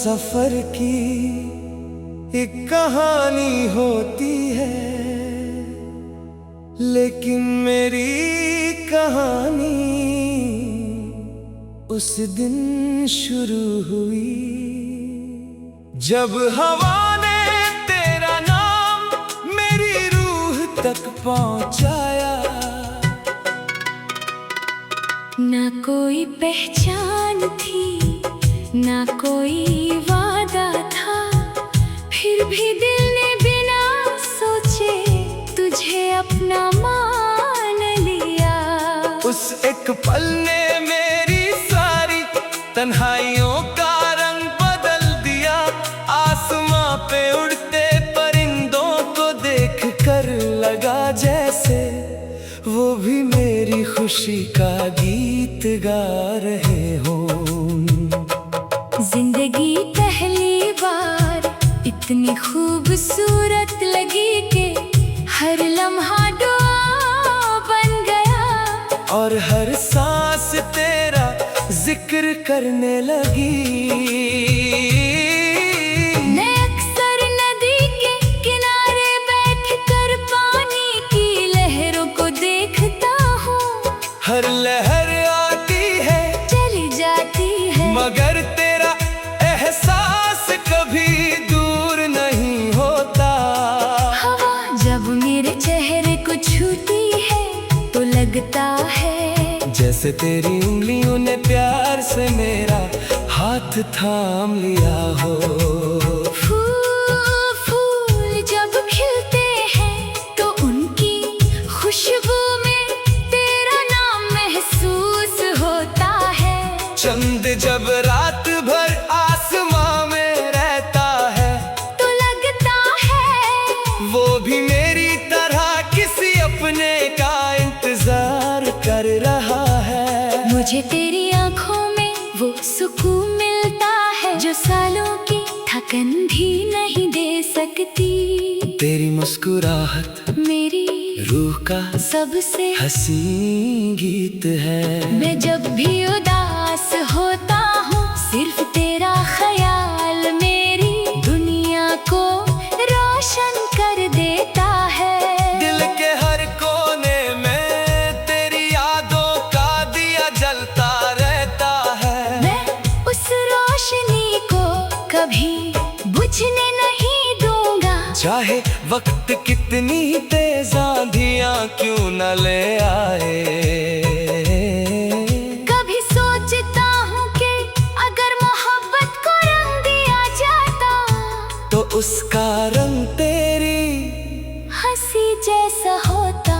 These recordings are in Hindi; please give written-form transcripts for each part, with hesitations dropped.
सफर की एक कहानी होती है, लेकिन मेरी कहानी उस दिन शुरू हुई जब हवा ने तेरा नाम मेरी रूह तक पहुंचाया। ना कोई पहचान थी, ना कोई वादा था, फिर भी दिल ने बिना सोचे तुझे अपना मान लिया। उस एक पल ने मेरी सारी तन्हाइयों का रंग बदल दिया। आसमां पे उड़ते परिंदों को देख कर लगा जैसे वो भी मेरी खुशी का गीत गा रहे हो। जिंदगी पहली बार इतनी खूबसूरत लगी कि हर लम्हा दुआ बन गया और हर सांस तेरा जिक्र करने लगी। मैं अक्सर नदी के किनारे बैठकर पानी की लहरों को देखता हूँ। हर लहर आती है चली जाती है, मगर तेरा एहसास कभी दूर नहीं होता। हवा जब मेरे चेहरे को छूती है तो लगता है जैसे तेरी उंगलियों ने प्यार से मेरा हाथ थाम लिया हो। फूल जब खिलते हैं तो उनकी खुशबू में तेरा नाम महसूस होता है। चंद जब रात भर आसमां में रहता है तो लगता है वो भी मेरी तरह किसी अपने का इंतजार कर रहा है। मुझे तेरी आंखों में वो सुकून मिलता है जो सालों की थकन भी नहीं दे सकती। तेरी मुस्कुराहट मेरी रूह का सबसे हसीन गीत है। मैं जब भी उदास होता हूँ सिर्फ तेरा ख्याल मेरी दुनिया को रोशन कर देता है। दिल के हर कोने में तेरी यादों का दिया जलता रहता है। मैं उस रोशनी को कभी बुझने नहीं दूंगा, चाहे वक्त कितनी तेज आंधियां क्यों न ले आए। कभी सोचता हूँ कि अगर मोहब्बत को रंग दिया जाता तो उसका रंग तेरी हंसी जैसा होता।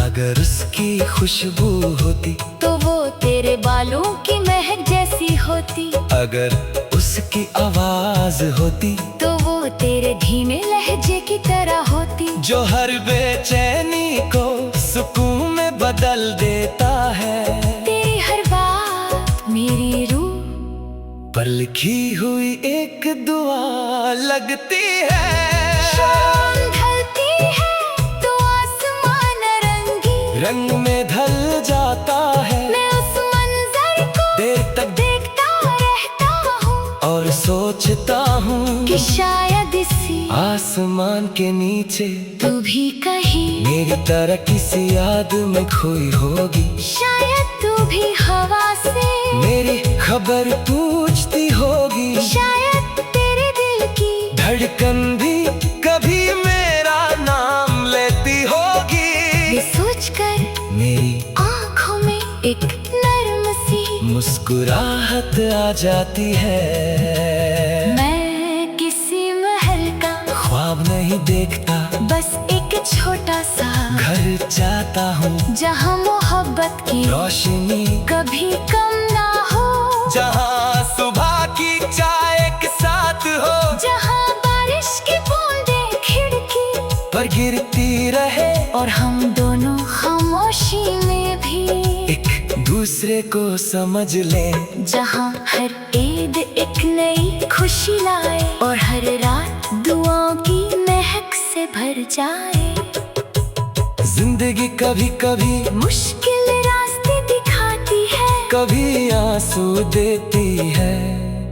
अगर उसकी खुशबू होती तो वो तेरे बालों की महक जैसी होती। अगर उसकी आवाज होती तो वो तेरे धीमे लहजे की तरह होती। जो हर बेचैनी को सुकून में बदल देता है। तेरी हर बात मेरी रूह पर लिखी हुई एक दुआ लगती है। शाम ढलती है तो आसमान रंगी रंग में ढल जाता है। मैं उस मंजर को देर तक देखता रहता हूँ और सोचता हूँ कि शायद इसी आसमान के नीचे तू भी कहीं मेरी तरह किसी याद में खोई होगी। शायद तू भी हवा से मेरी खबर पूछती होगी। शायद तेरे दिल की धड़कन भी कभी मेरा नाम लेती होगी। ये सोचकर मेरी आँखों में एक नर्म सी मुस्कुराहट आ जाती है। मैं किसी महल का ख्वाब नहीं देखता, बस एक छोटा सा घर चाहता हूँ जहाँ मोहब्बत की रोशनी कभी कम ना हो। जहाँ सुबह की चाय के साथ हो, जहाँ बारिश की बूंदें खिड़की पर गिरती रहे और हम दोनों खामोशी में भी एक दूसरे को समझ ले। जहाँ हर ईद एक नई खुशी लाए और हर रात दुआओं की महक से भर जाए। जिंदगी कभी कभी मुश्किल रास्ते दिखाती है, कभी आंसू देती है।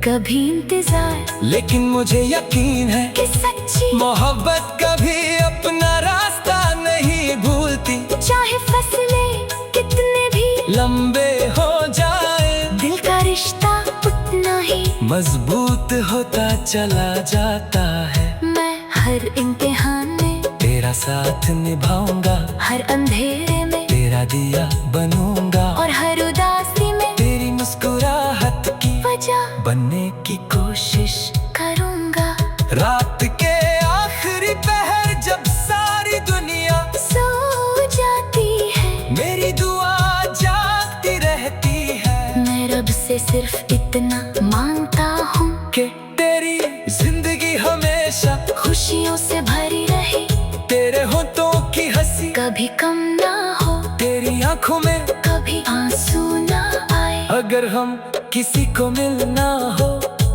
कभी इंतजार, लेकिन मुझे यकीन है कि सच्ची मोहब्बत कभी अपना रास्ता नहीं भूलती। चाहे फसलें कितने भी लंबे हो जाए, दिल का रिश्ता उतना ही मजबूत होता चला जाता है। मैं हर इम्तिहान में तेरा साथ निभाऊंगा, हर अंधेरे में तेरा दिया बनूंगा, और हर उदासी में तेरी मुस्कुराहट की वजह बनने की कोशिश करूंगा। रात के आखिरी पहर जब सारी दुनिया सो जाती है, मेरी दुआ जागती रहती है। मैं रब से सिर्फ इतना मांगता हूँ कि तेरी जिंदगी हमेशा खुशियों से भरी रहे, तेरे होठों की हंसी कभी कम ना हो, तेरी आंखों में कभी आंसू ना आए। अगर हम किसी को मिलना हो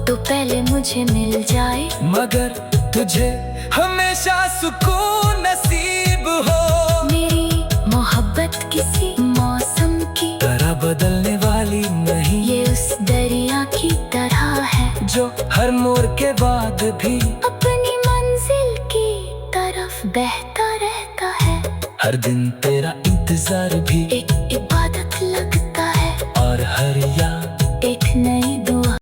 तो पहले मुझे मिल जाए, मगर तुझे हमेशा सुकून नसीब हो। मेरी मोहब्बत किसी मौसम की तरह बदलने वाली नहीं, ये उस दरिया की तरह है जो हर मोड़ के बाद भी अपनी मंजिल की तरफ बहता रहता है। हर दिन तेरा इंतजार भी एक इबादत लगता है, और हर याद